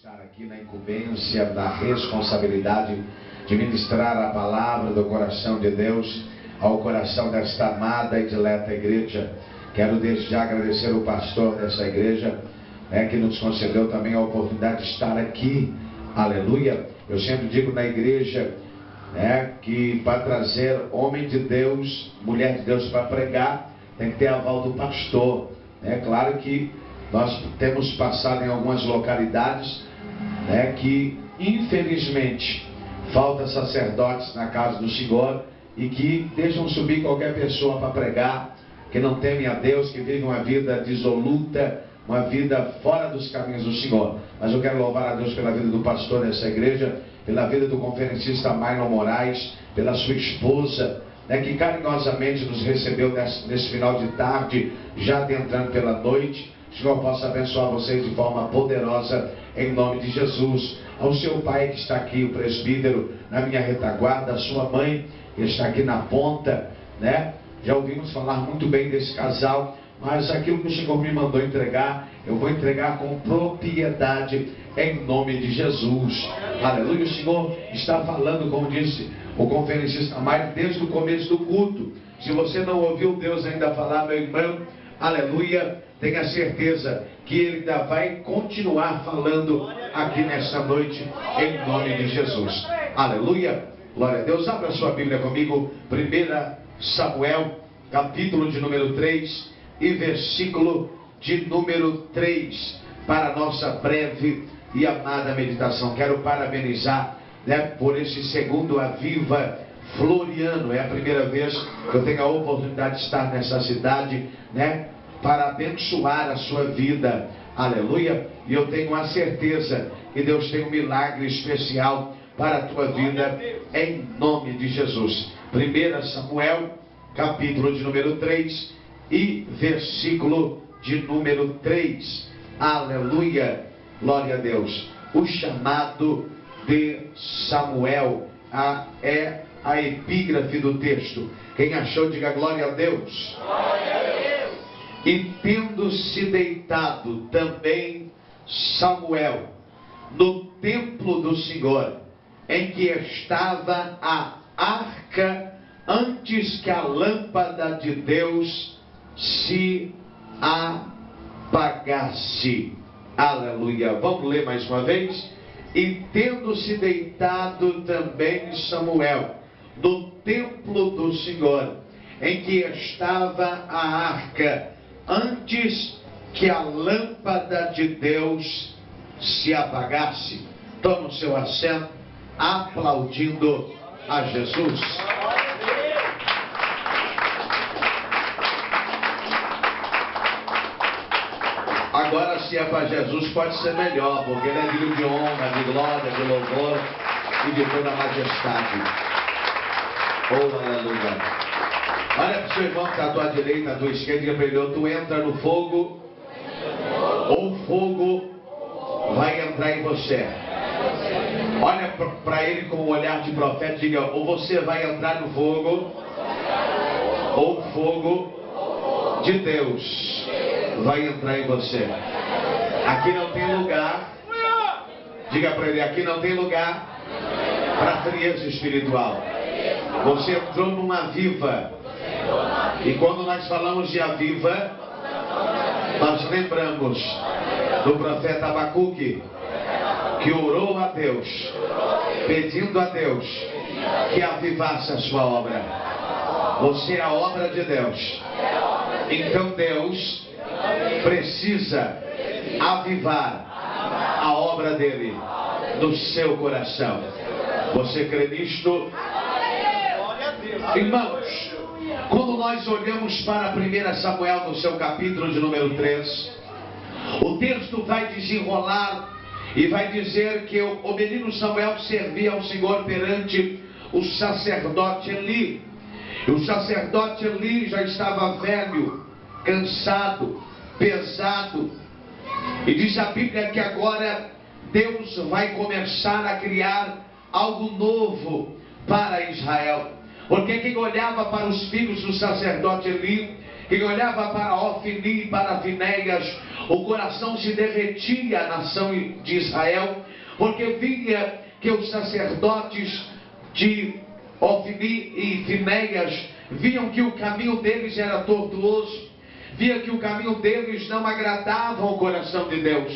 estar aqui na incumbência da responsabilidade de ministrar a palavra do coração de Deus ao coração desta amada e dileta igreja. Quero desde já agradecer o pastor dessa igreja, que nos concedeu também a oportunidade de estar aqui. Aleluia. Eu sempre digo na igreja, que para trazer homem de Deus, mulher de Deus para pregar, tem que ter aval do pastor. É claro que nós temos passado em algumas localidades, que infelizmente falta sacerdotes na casa do Senhor e que deixam subir qualquer pessoa para pregar, que não temem a Deus, que vivem uma vida dissoluta, uma vida fora dos caminhos do Senhor. Mas eu quero louvar a Deus pela vida do pastor dessa igreja, pela vida do conferencista Marlon Moraes, pela sua esposa, que carinhosamente nos recebeu nesse final de tarde, já adentrando pela noite. O Senhor possa abençoar vocês de forma poderosa, em nome de Jesus. Ao seu pai que está aqui, o presbítero, na minha retaguarda, a sua mãe que está aqui na ponta, já ouvimos falar muito bem desse casal, mas aquilo que o Senhor me mandou entregar, eu vou entregar com propriedade, em nome de Jesus. Aleluia. O Senhor está falando, como disse o conferencista Mário, desde o começo do culto. Se você não ouviu Deus ainda falar, meu irmão, aleluia, tenha certeza que Ele ainda vai continuar falando aqui nesta noite, em nome de Jesus. Aleluia, glória a Deus. Abra sua Bíblia comigo, 1 Samuel, capítulo de número 3 e versículo de número 3, para a nossa breve e amada meditação. Quero parabenizar, por esse segundo Aviva Floriano. É a primeira vez que eu tenho a oportunidade de estar nessa cidade, para abençoar a sua vida. Aleluia. E eu tenho a certeza que Deus tem um milagre especial para a tua vida, em nome de Jesus. 1 Samuel, capítulo de número 3 e versículo de número 3. Aleluia. Glória a Deus. O chamado de Samuel é a epígrafe do texto. Quem achou, diga glória a Deus. Glória a Deus. E tendo-se deitado também Samuel no templo do Senhor, em que estava a arca, antes que a lâmpada de Deus se apagasse. Aleluia. Vamos ler mais uma vez. E tendo-se deitado também Samuel no templo do Senhor, em que estava a arca, antes que a lâmpada de Deus se apagasse. Toma o seu assento, aplaudindo a Jesus. Agora, se é para Jesus, pode ser melhor, porque Ele é digno de honra, de glória, de louvor e de toda a majestade. Oh, aleluia. Olha para o seu irmão que está à tua direita, à tua esquerda, e diga para ele: ou tu entra no fogo, ou o fogo vai entrar em você. Olha para ele com um olhar de profeta e diga: ou você vai entrar no fogo, ou o fogo de Deus vai entrar em você. Aqui não tem lugar, diga para ele: aqui não tem lugar para frieza espiritual. Você entrou numa Aviva, e quando nós falamos de Aviva, nós lembramos do profeta Abacuque, que orou a Deus, pedindo a Deus que avivasse a sua obra. Você é a obra de Deus. Então Deus precisa avivar a obra dele no seu coração. Você crê nisto? Irmãos, quando nós olhamos para 1 Samuel no seu capítulo de número 3, o texto vai desenrolar e vai dizer que o menino Samuel servia ao Senhor perante o sacerdote Eli. E o sacerdote Eli já estava velho, cansado, pesado. E diz a Bíblia que agora Deus vai começar a criar algo novo para Israel. Porque quem olhava para os filhos do sacerdote Eli, Quem olhava para Ofni e para Finéias, o coração se derretia à nação de Israel, porque via que os sacerdotes de Ofni e Finéias viam que o caminho deles era tortuoso, via que o caminho deles não agradava ao coração de Deus.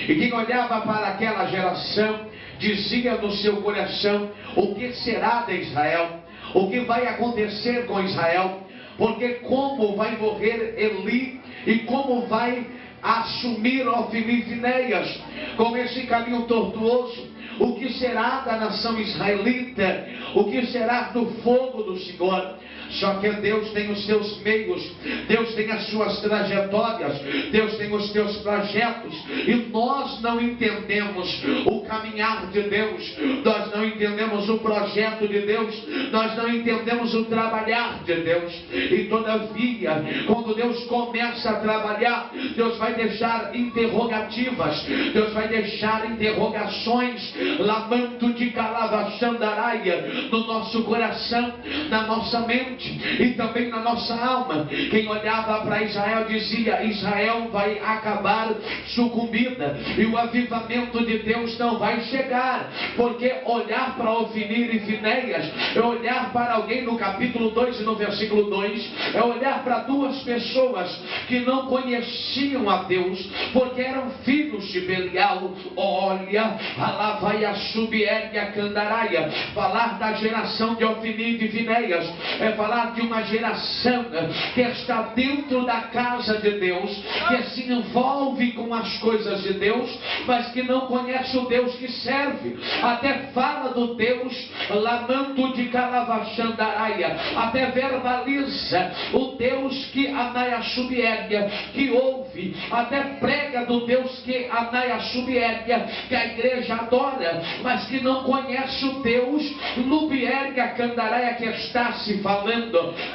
E quem olhava para aquela geração dizia no seu coração: o que será de Israel? O que vai acontecer com Israel? Porque como vai morrer Eli e como vai assumir Ofni e Finéias com esse caminho tortuoso? O que será da nação israelita? O que será do fogo do Senhor? Só que Deus tem os seus meios, Deus tem as suas trajetórias, Deus tem os seus projetos, e nós não entendemos o caminhar de Deus, nós não entendemos o projeto de Deus, nós não entendemos o trabalhar de Deus. E todavia, quando Deus começa a trabalhar, Deus vai deixar interrogativas, Deus vai deixar interrogações, lamento de calavachandaraia, no nosso coração, na nossa mente e também na nossa alma. Quem olhava para Israel dizia: Israel vai acabar sucumbida e o avivamento de Deus não vai chegar. Porque olhar para Ofni e Finéias é olhar para alguém, no capítulo 2 e no versículo 2, é olhar para duas pessoas que não conheciam a Deus, porque eram filhos de Belial. Olha, lá vai a Subiéria Candaraia. Falar da geração de Ofni e de Finéias é falar de uma geração que está dentro da casa de Deus, que se envolve com as coisas de Deus, mas que não conhece o Deus que serve. Até fala do Deus lamento de calavachandaraia, até verbaliza o Deus que Anaia Subiéria, que ouve, até prega do Deus que Anaia Subiéria, que a igreja adora, mas que não conhece o Deus Lubiéria Candaraia que está se falando.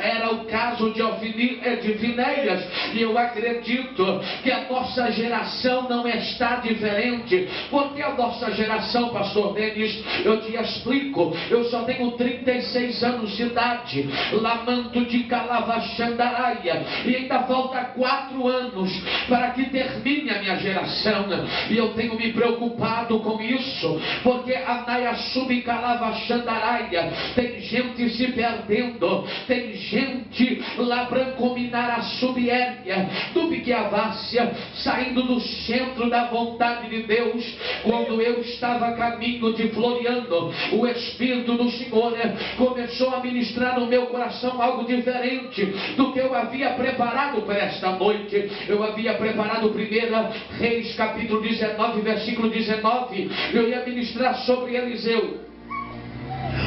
Era o caso de Ofni e de Finéias, e eu acredito que a nossa geração não está diferente. Porque a nossa geração, pastor Denis, eu te explico, eu só tenho 36 anos de idade, lamento de calavachandaraia, e ainda falta 4 anos para que termine a minha geração, e eu tenho me preocupado com isso, porque a Naia Subcalavachandaraia, tem gente se perdendo, tem gente lá brancominar a Subiéria, do Biquiavácia, saindo do centro da vontade de Deus. Quando eu estava a caminho de Floriano, o Espírito do Senhor começou a ministrar no meu coração algo diferente do que eu havia preparado para esta noite. Eu havia preparado 1 Reis capítulo 19, versículo 19, eu ia ministrar sobre Eliseu,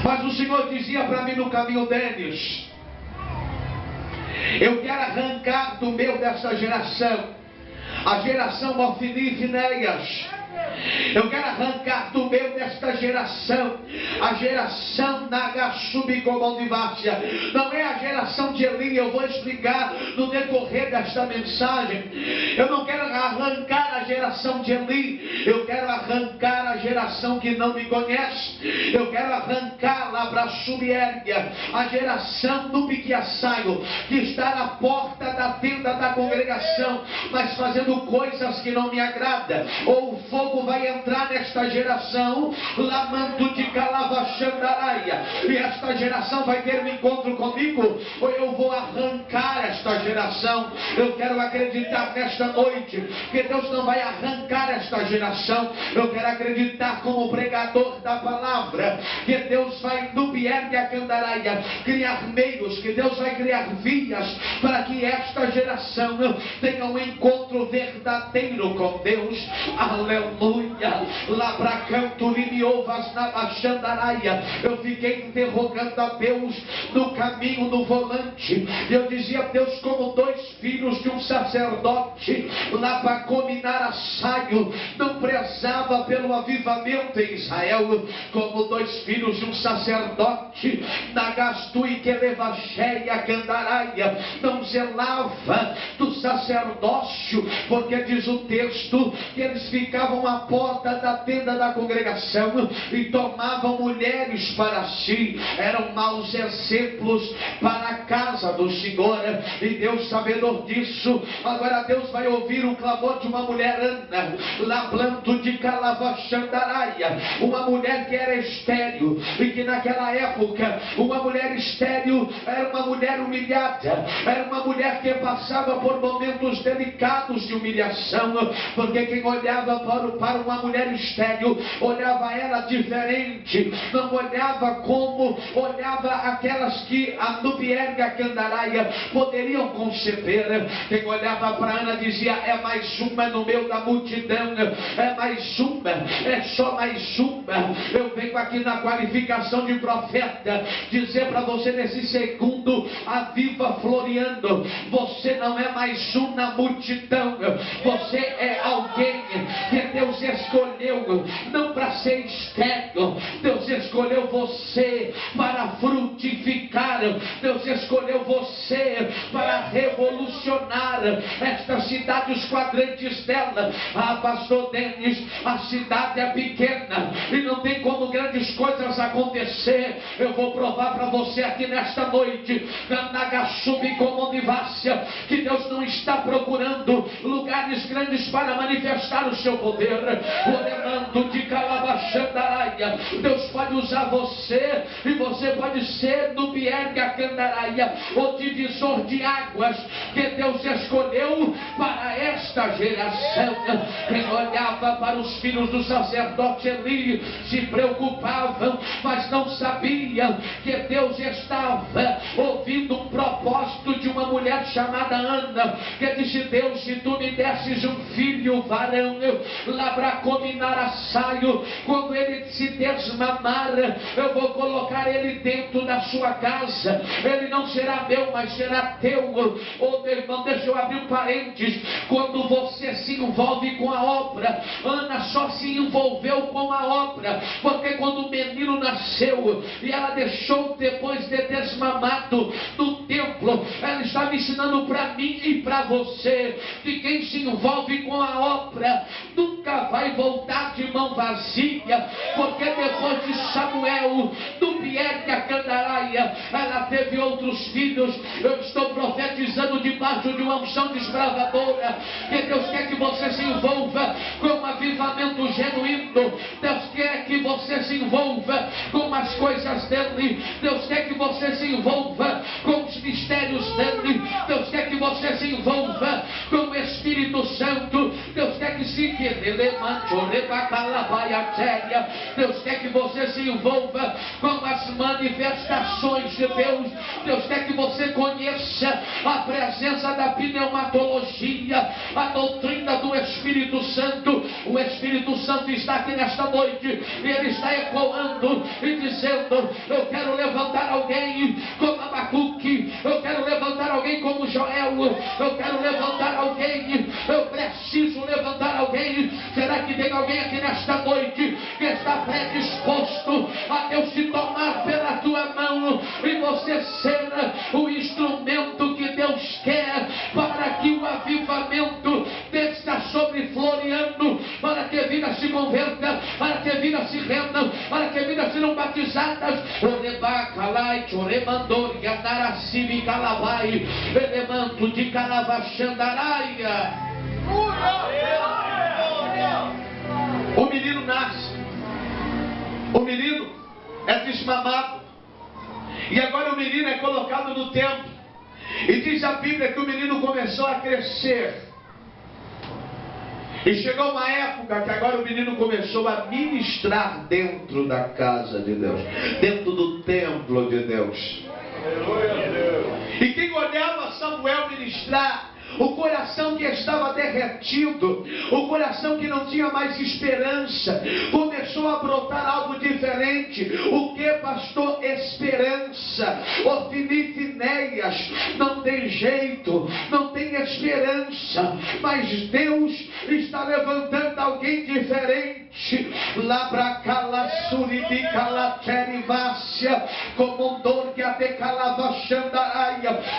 mas o Senhor dizia para mim no caminho deles: eu quero arrancar do meio dessa geração, a geração Ofni e Finéias. Eu quero arrancar do meio desta geração a geração Nagasubicomodivácia. Não é a geração de Eli. Eu vou explicar no decorrer desta mensagem. Eu não quero arrancar a geração de Eli, eu quero arrancar a geração que não me conhece. Eu quero arrancar lá para a Subiéria, a geração do Biquiaçaio, que está na porta da tenda da congregação, mas fazendo coisas que não me agradam. Ou o fogo vai entrar nesta geração, lamento de calavachandaraia, e esta geração vai ter um encontro comigo, ou eu vou arrancar esta geração. Eu quero acreditar nesta noite que Deus não vai arrancar esta geração. Eu quero acreditar como pregador da palavra que Deus vai no Biéria Candaraia criar meios, que Deus vai criar vias para que esta geração tenha um encontro verdadeiro com Deus. Aleluia. Lá para canto limiovas na Bachandaraia, eu fiquei interrogando a Deus no caminho, no volante. Eu dizia: Deus, como 2 filhos de um sacerdote lá para cominar a saio não prezava pelo avivamento em Israel, como 2 filhos de um sacerdote na Gastui que levacheia Candaraia não zelava do sacerdócio, porque diz o texto que eles ficavam à porta da tenda da congregação e tomavam mulheres para si. Eram maus exemplos para a casa do Senhor. E Deus, sabedor disso, agora Deus vai ouvir o clamor de uma mulher, Ana, Lablanto de Calavachandaraia, uma mulher que era estéril, e que naquela época, uma mulher estéril era uma mulher humilhada, era uma mulher que passava por momentos delicados de humilhação, porque quem olhava para uma mulher estéril, olhava ela diferente, não olhava como olhava aquelas que a Nubierga Candaraia poderiam conceber. Quem olhava para Ana dizia: é mais uma no meio da multidão, é mais uma, é só mais uma. Eu venho aqui na qualificação de profeta dizer para você nesse segundo, a Viva Floriano, você não é mais um na multidão, você é alguém que Deus escolheu não para ser estéril, Deus escolheu você para frutificar, Deus escolheu você para revolucionar esta cidade, os quadrantes dela. Ah, pastor Denis, a cidade é pequena e não tem como grandes coisas acontecer. Eu vou provar para você aqui nesta noite, que Deus não está procurando lugares grandes para manifestar o seu poder. Deus pode usar você, e você pode ser do Bierga Candaraia, o divisor de águas que Deus escolheu para esta geração. Quem olhava para os filhos do sacerdote Eli se preocupavam, mas não sabiam que Deus estava ouvindo um propósito de uma mulher chamada Ana, que disse: Deus, se tu me desses um filho varão, labracominaraçaio, quando ele se desmamar, eu vou colocar ele dentro da sua casa. Ele não será meu, mas será teu. Oh, meu irmão, deixa eu abrir um parênteses. Quando você se envolve com a obra, Ana só se envolveu com a obra porque quando o menino nasceu e ela deixou depois de desmamado no templo, ela estava ensinando para mim e para você que quem se envolve com a obra nunca vai voltar de mão vazia, porque depois de Samuel, do Bierga Candaraia, ela teve outros filhos. Eu estou profetizando debaixo de uma unção desbravadora, que Deus quer que você se envolva com um avivamento genuíno. Deus quer que você se envolva com as coisas dele. Deus quer que você se envolva com os mistérios dele. Deus quer que você se envolva com o Espírito Santo. Deus quer que se Deus quer que você se envolva com as manifestações de Deus. Deus quer que você conheça a presença da pneumatologia, a doutrina do Espírito Santo. O Espírito Santo está aqui nesta noite e ele está ecoando e dizendo: eu quero levantar alguém como Abacuque, eu quero levantar alguém como Joel, eu quero levantar alguém, eu preciso levantar alguém. Será que tem alguém aqui nesta noite que está predisposto a Deus te tomar pela tua mão e você ser o instrumento que Deus quer para que o avivamento desça sobre Floriano, para que vidas se convertam, para que vidas se rendam, para que vidas sejam batizadas? Elemanto de Calavachandaraia. O menino nasce, o menino é desmamado, e agora o menino é colocado no templo, e diz a Bíblia que o menino começou a crescer, e chegou uma época que agora o menino começou a ministrar dentro da casa de Deus, dentro do templo de Deus. E quem olhava Samuel ministrar, o coração que estava derretido, o coração que não tinha mais esperança, começou começou a brotar algo diferente. O que, pastor? Esperança. Ofni e Finéias, não tem jeito, não tem esperança, mas Deus está levantando alguém diferente.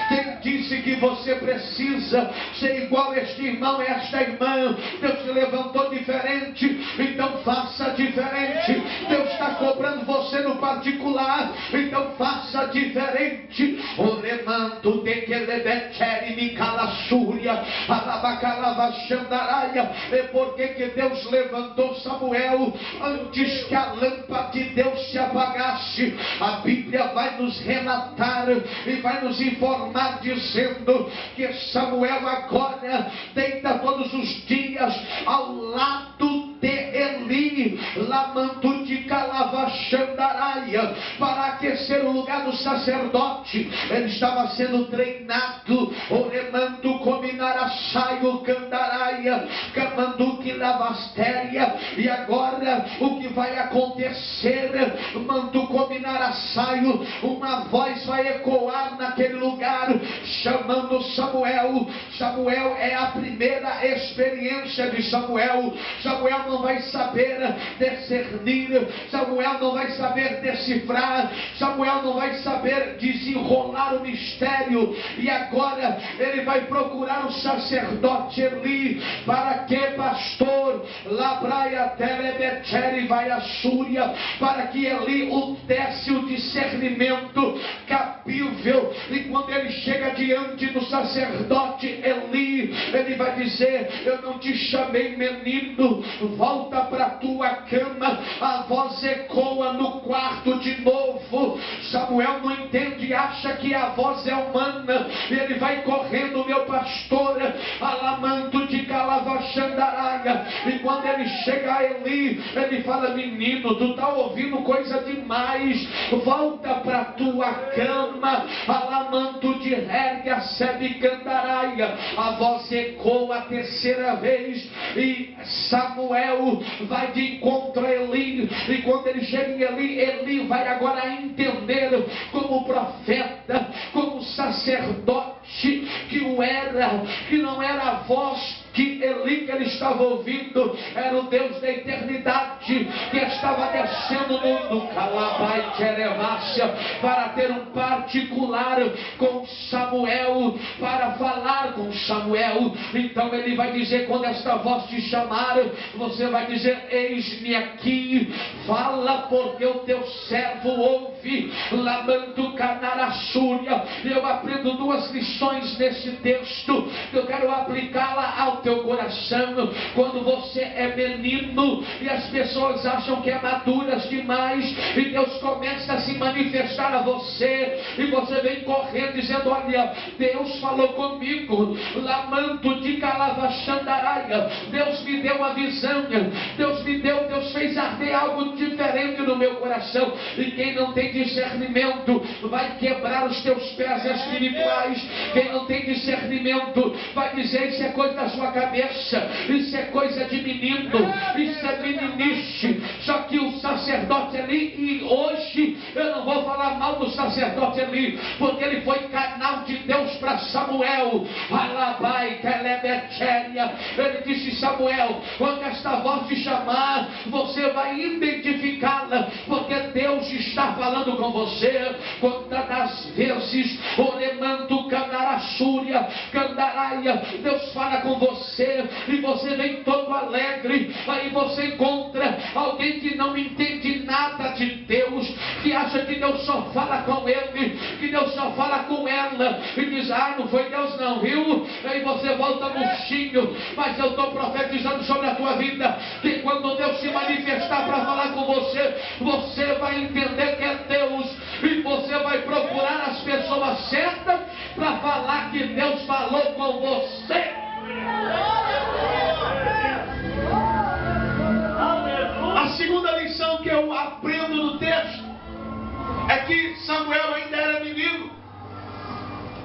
Quem disse que você precisa ser igual a este irmão, esta irmã? Deus te levantou diferente, então faça diferente. Deus está cobrando você no particular, então faça diferente. Oremando de Kelebeteri Micalassúria, Alabacalavaxandaraia. É porque que Deus levantou Samuel antes que a lâmpada de Deus se apagasse. A Bíblia vai nos relatar e vai nos informar dizendo que Samuel agora deita todos os dias ao lado de Eli, Lamanto de Calavaxandaraia, para aquecer o lugar do sacerdote. Ele estava sendo treinado. Oremando Cominaraçaio Candaraia, Camanduque Lavastéria. E agora o que vai acontecer? Manto Cominaraçaio, uma voz vai ecoar naquele lugar, chamando Samuel. Samuel é a primeira experiência de Samuel. Samuel não vai saber discernir, Samuel não vai saber decifrar, Samuel não vai saber desenrolar o mistério. E agora ele vai procurar o sacerdote Eli. Para que, pastor? Labraia Telebeteri vai a Súria, para que Eli o desse o discernimento cabível. E quando ele chega diante do sacerdote Eli, ele vai dizer: eu não te chamei menino, volta para tua cama. A voz ecoa no quarto de novo. Samuel não entende e acha que a voz é humana. Ele vai correndo, meu pastor, Alamanto de Calavaxandaraia. E quando ele chega a Eli, ele fala: menino, tu está ouvindo coisa demais, volta para tua cama. Alamanto de Herga Sebicandaraia. A voz ecoa a terceira vez e Samuel vai de encontro a Eli. E quando ele chega em Eli, Eli vai agora entender, como profeta, como sacerdote que o era, que não era a voz que Eli que ele estava ouvindo, era o Deus da eternidade que estava descendo no Calabai Teremácia para ter um particular com Samuel, para falar com Samuel. Então ele vai dizer, quando esta voz te chamar, você vai dizer: eis-me aqui, fala, porque o teu servo ouve. Lamando Canarassúria. Eu aprendo duas lições nesse texto, que eu quero aplicá-la ao teu coração. Quando você é menino e as pessoas acham que é maduras demais, e Deus começa a se manifestar a você, e você vem correndo dizendo: olha, Deus falou comigo. Lamanto de Calavaxandaraia. Deus me deu uma visão, Deus fez arder algo diferente no meu coração. E quem não tem discernimento vai quebrar os teus pés espirituais. Quem não tem discernimento vai dizer: isso é coisa da sua cabeça, isso é coisa de menino, isso é meninice. Só que o sacerdote Eli, e hoje eu não vou falar mal do sacerdote Eli, porque ele foi canal de Deus para Samuel. Alabai Telebetéria. Ele disse: Samuel, quando esta voz te chamar, você vai identificá-la, porque Deus está falando com você. Quantas das vezes, Oremando Candarassúria, Candaraia, Deus fala com você e você vem todo alegre. Aí você encontra alguém que não entende nada de Deus, que acha que Deus só fala com ele, que Deus só fala com ela, e diz: ah, não foi Deus não, viu? Aí você volta murchinho. Mas eu estou profetizando sobre a tua vida, que quando Deus se manifestar para falar com você, você vai entender que é Deus, e você vai procurar as pessoas certas para falar que Deus falou com você. A segunda lição que eu aprendo no texto é que Samuel ainda era menino.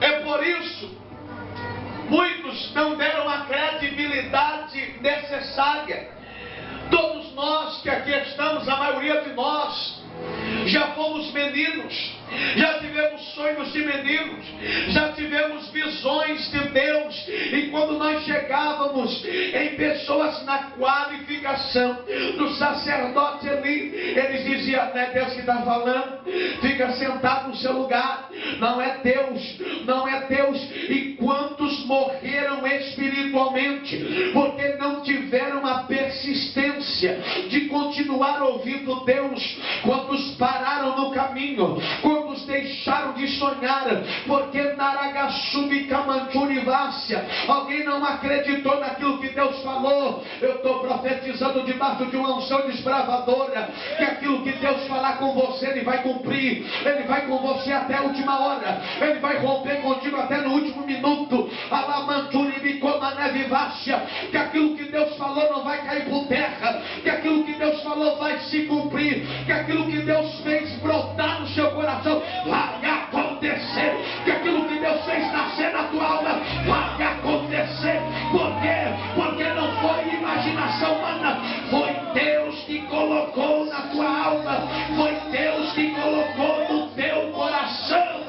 É por isso muitos não deram a credibilidade necessária. Todos nós que aqui estamos, a maioria de nós, já fomos meninos, já tivemos sonhos de meninos, já tivemos visões de Deus, e quando nós chegávamos em pessoas na qualificação do sacerdote Eli, eles diziam: não é Deus que está falando, fica sentado no seu lugar, não é Deus, não é Deus. E quantos morreram espiritualmente porque não tiveram a persistência de continuar ouvindo Deus? Quantos pararam no caminho? Quantos deixaram de sonhar porque Naragassubicamanturivácia, alguém não acreditou naquilo que Deus falou? Eu estou profetizando debaixo de uma unção desbravadora, que aquilo que Deus falar com você, Ele vai cumprir. Ele vai com você até a última hora, Ele vai romper contigo até no último minuto. Alamanturibicomanevivácia, que aquilo que Deus falou não vai cair por terra, que aquilo que Deus falou vai se cumprir, que aquilo que Deus fez brotar no seu coração vai acontecer, que aquilo que Deus fez nascer na tua alma vai acontecer. Por quê? Porque não foi imaginação humana, foi Deus que colocou na tua alma, foi Deus que colocou no teu coração.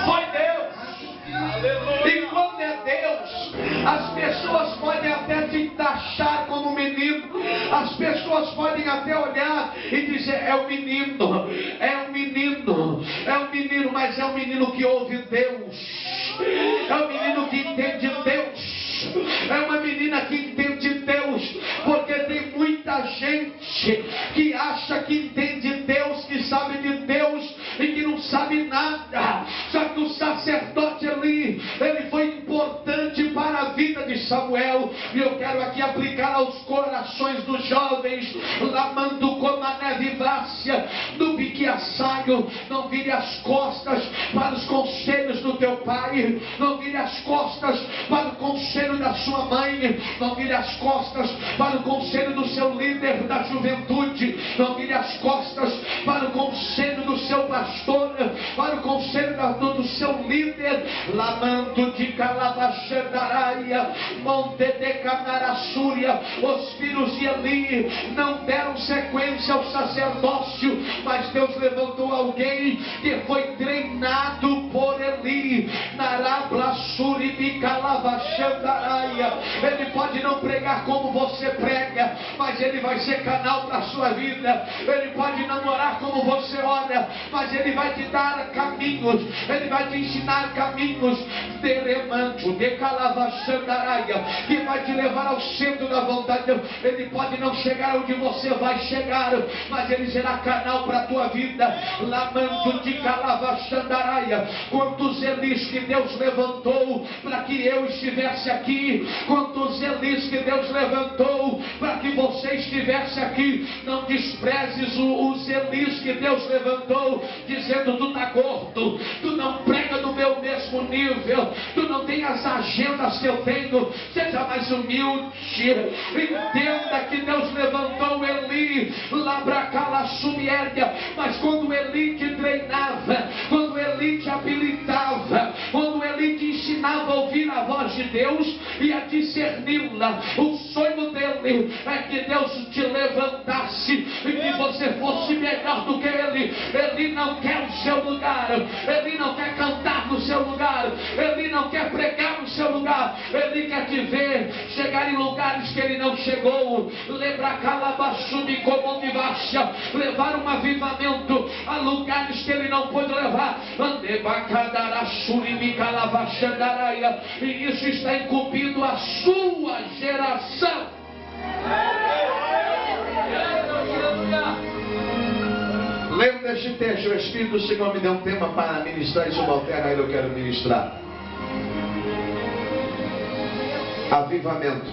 Foi Deus. E quando é Deus, as pessoas podem até te taxar como menino, as pessoas podem até olhar e dizer: é um menino, é um menino, é um menino, mas é um menino que ouve Deus, é um menino que entende Deus, é uma menina que entende Deus, porque tem muita gente que acha que entende Deus, que sabe de Deus e que não sabe nada. Só que o sacerdote Eli, ele foi importante para a vida de Samuel, e eu quero aqui aplicar aos corações dos jovens, lamando como a neve vácia, do biquiassaio. Não vire as costas para os conselhos do teu pai, não vire as costas para o conselho da sua mãe, não vire as costas para o conselho do seu líder da juventude, não vire as costas para o conselho do seu pastor, para o conselho do seu líder. Lamando de Calabachandaraia, Monte de Canarassúria, os filhos de Eli não deram sequência ao sacerdócio, mas Deus levantou alguém que foi treinado por Eli. Narablassuribicalavachandaraia. Ele pode não pregar como você prega, mas ele vai ser canal para a sua vida. Ele pode não orar como você ora, mas ele vai te dar caminhos, ele vai te ensinar caminhos que vai te levar ao centro da vontade de Deus. Ele pode não chegar onde você vai chegar, mas ele será canal para a tua vida. Lamando de Calavachandaraia. Quantos Elis que Deus levantou para que eu estivesse aqui, quantos Elis que Deus levantou para que você estivesse aqui. Não desprezes os Elis que Deus levantou, dizendo: tu está gordo, tu não prega no meu mesmo nível, tu não tem as agendas que eu tenho. Seja mais humilde, entenda que Deus levantou Eli, Labracalassumierdia, mas quando Eli te treinava, quando Eli te habilitava, quando Eli te ensinava a ouvir a voz de Deus e a discerni-la, o sonho dele é que Deus te levantasse e que você fosse melhor do que ele. Ele não quer o seu lugar, ele não quer cantar no seu lugar, ele não quer pregar no seu lugar, ele quer te ver chegar em lugares que ele não chegou. Lembra Calabassubi como Vivacha, levar um avivamento a lugares que ele não pôde levar. E isso está incumbindo a sua geração. Lembro deste texto, o Espírito do Senhor me deu um tema para ministrar e subalterno a ele eu quero ministrar. Avivamento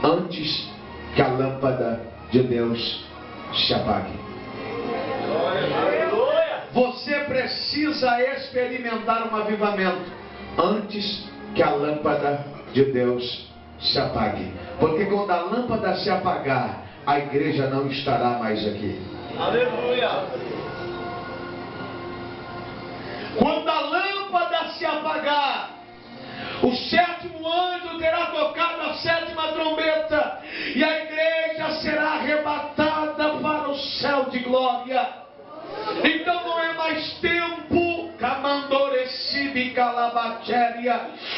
antes que a lâmpada de Deus se apague. Você precisa experimentar um avivamento antes que a lâmpada de Deus se apague. Porque quando a lâmpada se apagar, a igreja não estará mais aqui. Aleluia! Quando a lâmpada se apagar, o sétimo anjo terá tocado a sétima trombeta, e a igreja igreja será arrebatada para o céu de glória. Então não é mais tempo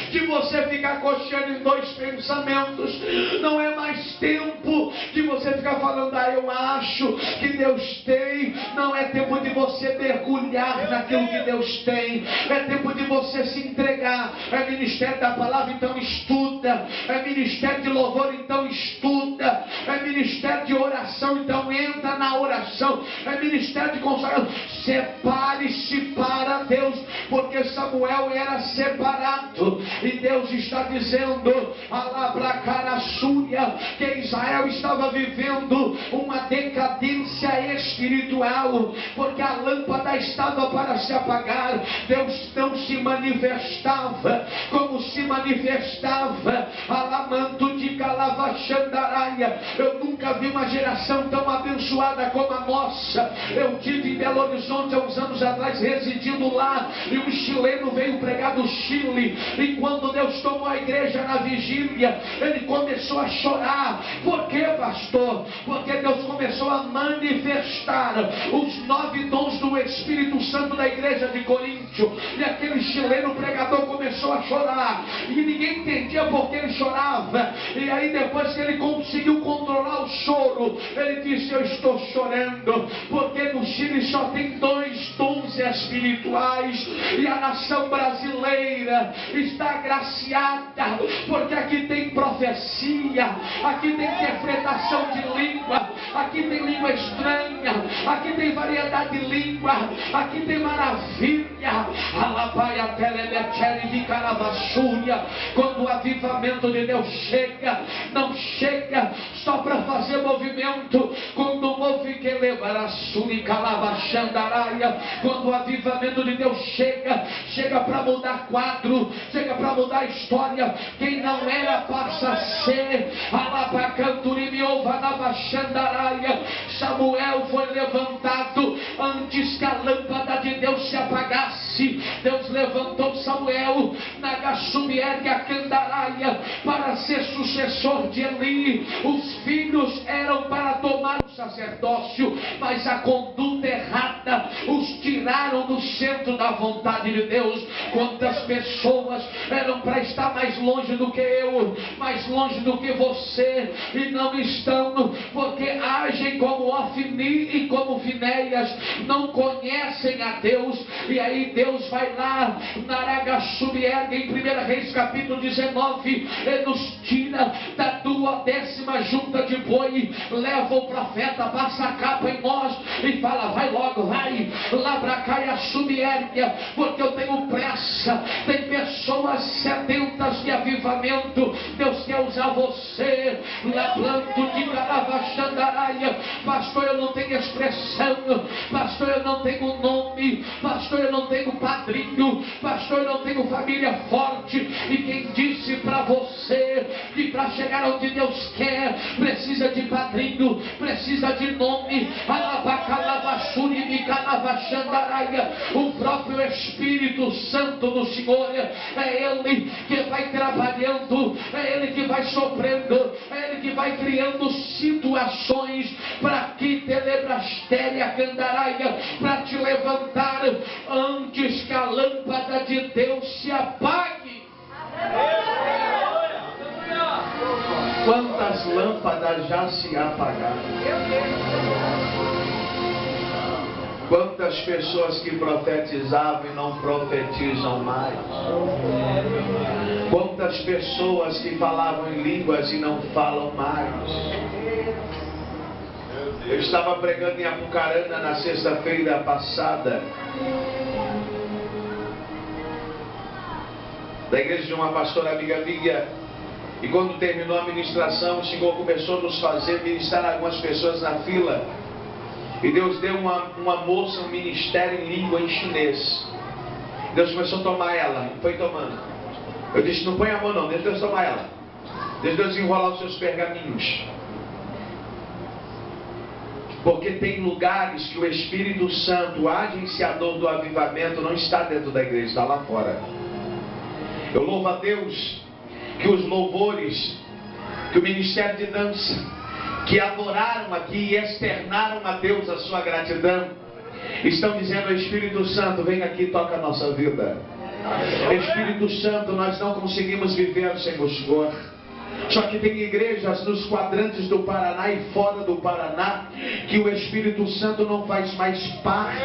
de você ficar cocheando em dois pensamentos. Não é mais tempo de você ficar falando, eu acho que Deus tem. Não é tempo de você mergulhar naquilo que Deus tem. É tempo de você se entregar. É ministério da palavra, então estuda. É ministério de louvor, então estuda. É ministério de oração, então entra na oração. É ministério de consagração. Separe-se para Deus, porque Samuel era separado, e Deus está dizendo, Alabracarassúria, que Israel estava vivendo uma decadência espiritual, porque a lâmpada estava para se apagar. Deus não se manifestava como se manifestava Alamanto de Calavachandaraia. Eu nunca vi uma geração tão abençoada como a nossa. Eu tive em Belo Horizonte há uns anos atrás, residindo lá, e um chileno veio pregar do Chile, e quando Deus tomou a igreja na vigília, ele começou a chorar. Por quê, pastor? Porque Deus começou a manifestar os 9 dons do Espírito Santo da igreja de Coríntio, e aquele chileno pregador começou a chorar, e ninguém entendia por que ele chorava. E aí depois que ele conseguiu controlar o choro, ele disse, eu estou chorando porque no Chile só tem 2 dons espirituais, e a nação brasileira está agraciada, porque aqui tem profecia, aqui tem interpretação de língua, aqui tem língua estranha, aqui tem variedade de língua, aqui tem maravilha. Alabaia telemetere de Caravassúria. Quando o avivamento de Deus chega, não chega só para fazer movimento. Quando o movimento que levará Suri Calavachandaraia, quando o avivamento de Deus chega para mudar quadro, chega para mudar história. Quem não era passa a ser. Samuel foi levantado antes que a lâmpada de Deus se apagasse. Deus levantou Samuel na Gassubiéria Candaraia para ser sucessor de Eli. Os filhos eram para tomar o sacerdócio, mas a conduta errada os tiraram do centro da vontade de Deus. Quantas pessoas eram para estar mais longe do que eu, mais longe do que você, e não estão, porque agem como Ofni e como Finéias, não conhecem a Deus. E aí Deus vai lá na Aragassubiérgia, em 1 Reis capítulo 19, e nos tira da 12ª junta de boi, leva o profeta, passa a capa em nós e fala, vai logo, vai lá pra cá e a Subiérgia, porque eu tenho pressa. Tem pessoas sedentas de avivamento. Deus quer usar você. Lablanto de Caravachandaraia. Pastor, eu não tenho expressão. Pastor, eu não tenho nome. Pastor, eu não tenho padrinho. Pastor, eu não tenho família forte. E quem disse para você que para chegar onde Deus quer precisa de padrinho, precisa de nome? O próprio Espírito Santo do Senhor, é Ele que vai trabalhando, é Ele que vai soprando, é Ele que vai criando situações para que telebrastéria candaraia, para te levantar antes que a lâmpada de Deus se apague. Quantas lâmpadas já se apagaram? Quantas pessoas que profetizavam e não profetizam mais? Quantas pessoas que falavam em línguas e não falam mais? Eu estava pregando em Apucarana na sexta-feira passada, da igreja de uma pastora amiga minha, e quando terminou a ministração, o Senhor começou a nos fazer ministrar algumas pessoas na fila. E Deus deu uma moça um ministério em língua em chinês. Deus começou a tomar ela, foi tomando. Eu disse, não põe a mão não, deixa Deus tomar ela. Deixa Deus enrolar os seus pergaminhos. Porque tem lugares que o Espírito Santo, o agenciador do avivamento, não está dentro da igreja, está lá fora. Eu louvo a Deus que os louvores, que o ministério de dança, que adoraram aqui e externaram a Deus a sua gratidão, estão dizendo: Espírito Santo, vem aqui e toca a nossa vida. Espírito Santo, nós não conseguimos viver sem o Senhor. Só que tem igrejas nos quadrantes do Paraná e fora do Paraná que o Espírito Santo não faz mais parte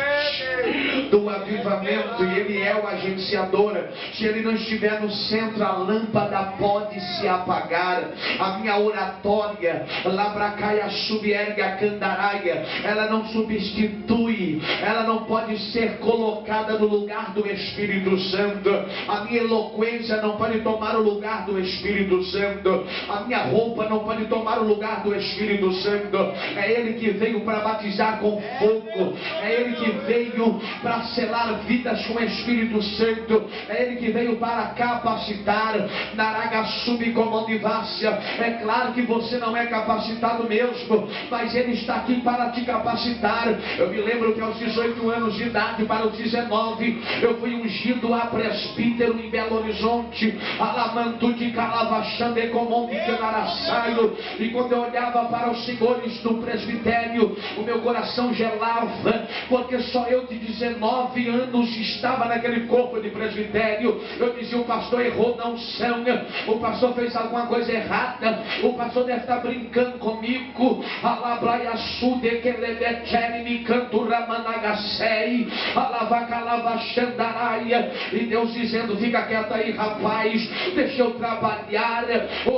do avivamento, e ele é o agenciador. Se ele não estiver no centro, a lâmpada pode se apagar. A minha oratória, Labracaia Subierga Candaraia, ela não substitui, ela não pode ser colocada no lugar do Espírito Santo. A minha eloquência não pode tomar o lugar do Espírito Santo. A minha roupa não pode tomar o lugar do Espírito Santo. É Ele que veio para batizar com fogo. É Ele que veio para selar vidas com o Espírito Santo. É Ele que veio para capacitar. Naraga subcomondivácia. É claro que você não é capacitado mesmo, mas Ele está aqui para te capacitar. Eu me lembro que aos 18 anos de idade, para os 19, eu fui ungido a presbítero em Belo Horizonte. Alamantu de Calavachande como e quando eu olhava para os senhores do presbitério, o meu coração gelava, porque só eu de 19 anos estava naquele corpo de presbitério. Eu dizia: o pastor errou na unção, o pastor fez alguma coisa errada, o pastor deve estar brincando comigo. E Deus dizendo: fica quieto aí, rapaz, deixa eu trabalhar.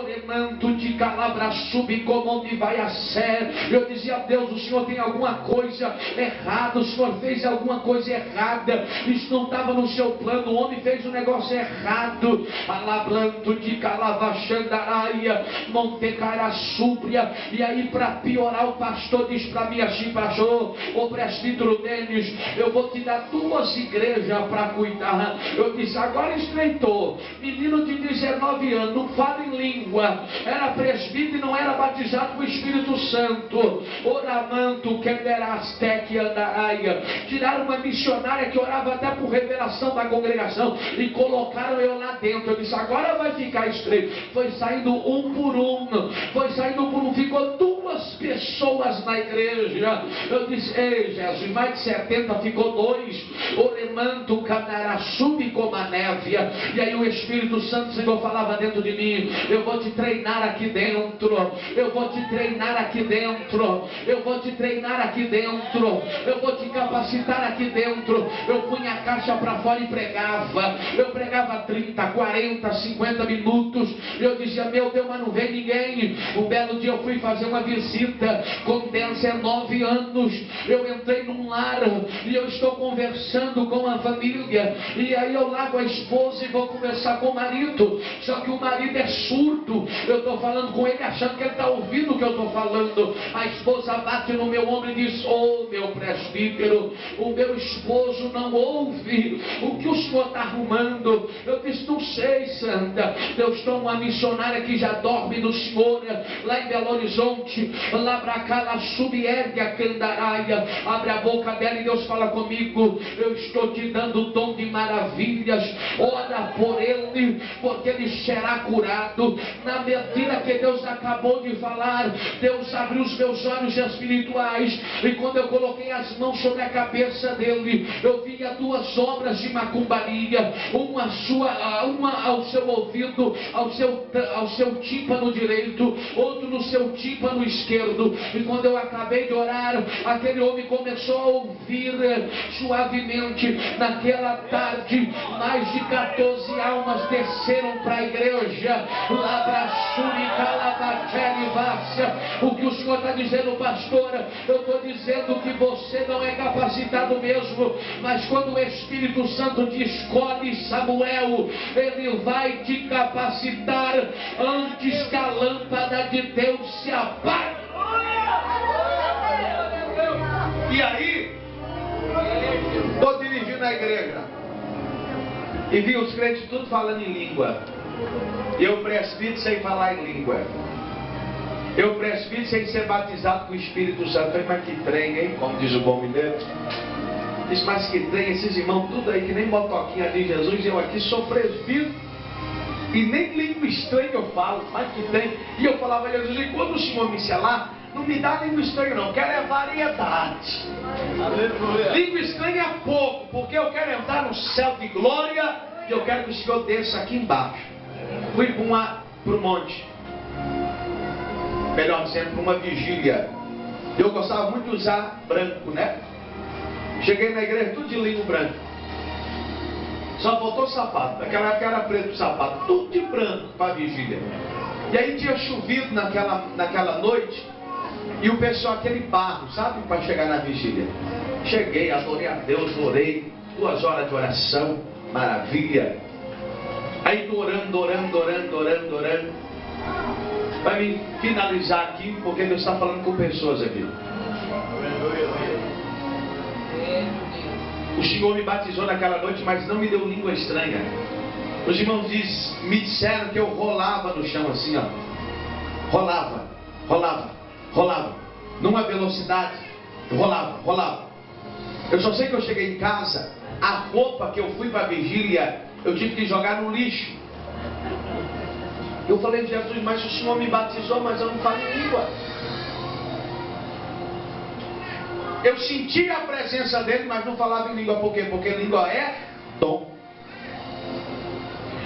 Oremanto de calabra sub como onde vai a sé. Eu dizia: Deus, o Senhor tem alguma coisa errada, o Senhor fez alguma coisa errada, isso não estava no seu plano, o homem fez um negócio errado. Alablanto de calavachandaraia, montecara súbria. E aí, para piorar, o pastor diz para mim assim: pastor, o presbítero Denis, eu vou te dar 2 igrejas para cuidar. Eu disse: agora estreitou. Menino de 19 anos, não fala em língua, era presbítero e não era batizado com o Espírito Santo. Oramanto queberastec andaraia. Tiraram uma missionária que orava até por revelação da congregação e colocaram eu lá dentro. Eu disse: agora vai ficar estreito. Foi saindo um por um, ficou 2 pessoas na igreja. Eu disse: ei Jesus, mais de 70 ficou 2. Oremanto canarassubi como a névia. E aí o Espírito Santo, Senhor, falava dentro de mim: eu vou te treinar aqui dentro, eu vou te treinar aqui dentro, eu vou te treinar aqui dentro, eu vou te capacitar aqui dentro. Eu punha a caixa para fora e pregava. Eu pregava 30, 40, 50 minutos. Eu dizia: meu Deus, mas não vem ninguém. Um belo dia eu fui fazer uma visita com 19 anos. Eu entrei num lar e eu estou conversando com a família. E aí eu largo a esposa e vou conversar com o marido. Só que o marido é surdo. Eu estou falando com ele achando que ele está ouvindo o que eu estou falando. A esposa bate no meu ombro e diz: ô meu presbítero, o meu esposo não ouve o que o senhor está arrumando. Eu disse: não sei, santa. Eu estou uma missionária que já dorme no Senhor, lá em Belo Horizonte. Lá pra cá, lá subiergue a candaraia. Abre a boca dela e Deus fala comigo: eu estou te dando o dom de maravilhas. Ora por ele, porque ele será curado. Na mentira que Deus acabou de falar, Deus abriu os meus olhos espirituais, e quando eu coloquei as mãos sobre a cabeça dele, eu via 2 obras de macumbaria, uma ao seu ouvido, ao seu tímpano direito, outro no seu tímpano esquerdo. E quando eu acabei de orar, aquele homem começou a ouvir suavemente. Naquela tarde, mais de 14 almas desceram para a igreja. O que o Senhor está dizendo, pastor? Eu estou dizendo que você não é capacitado mesmo, mas quando o Espírito Santo te escolhe, Samuel, ele vai te capacitar antes que a lâmpada de Deus se apague. E aí, estou dirigindo a igreja e vi os crentes tudo falando em língua. Eu presbítero sem falar em língua. Eu presbítero sem ser batizado com o Espírito Santo. Falei: mas que trem, hein? Como diz o bom mineiro. Diz: mas que trem, esses irmãos tudo aí que nem motoquinha de Jesus. Eu aqui sou presbítero e nem língua estranha eu falo. Mas que trem. E eu falava a Jesus: e quando o Senhor me selar, não me dá língua estranha não, eu quero é variedade. Aleluia. Língua estranha é pouco, porque eu quero entrar no céu de glória e eu quero que o Senhor desça aqui embaixo. Fui para o monte, melhor dizendo, para uma vigília. Eu gostava muito de usar branco, né? Cheguei na igreja tudo de linho branco. Só faltou sapato. Naquela época era preto o sapato, tudo de branco para a vigília. E aí tinha chovido naquela noite. E o pessoal, aquele barro, sabe? Para chegar na vigília. Cheguei, adorei a Deus, orei. 2 horas de oração, maravilha. Aí tô orando. Vai me finalizar aqui, porque Deus está falando com pessoas aqui. O Senhor me batizou naquela noite, mas não me deu língua estranha. Os irmãos me disseram que eu rolava no chão assim, ó. Rolava. Numa velocidade, rolava. Eu só sei que eu cheguei em casa, a roupa que eu fui para a vigília, eu tive que jogar no lixo. Eu falei, Jesus, mas o Senhor me batizou, mas eu não falo em língua. Eu sentia a presença dele, mas não falava em língua. Por quê? Porque língua é dom.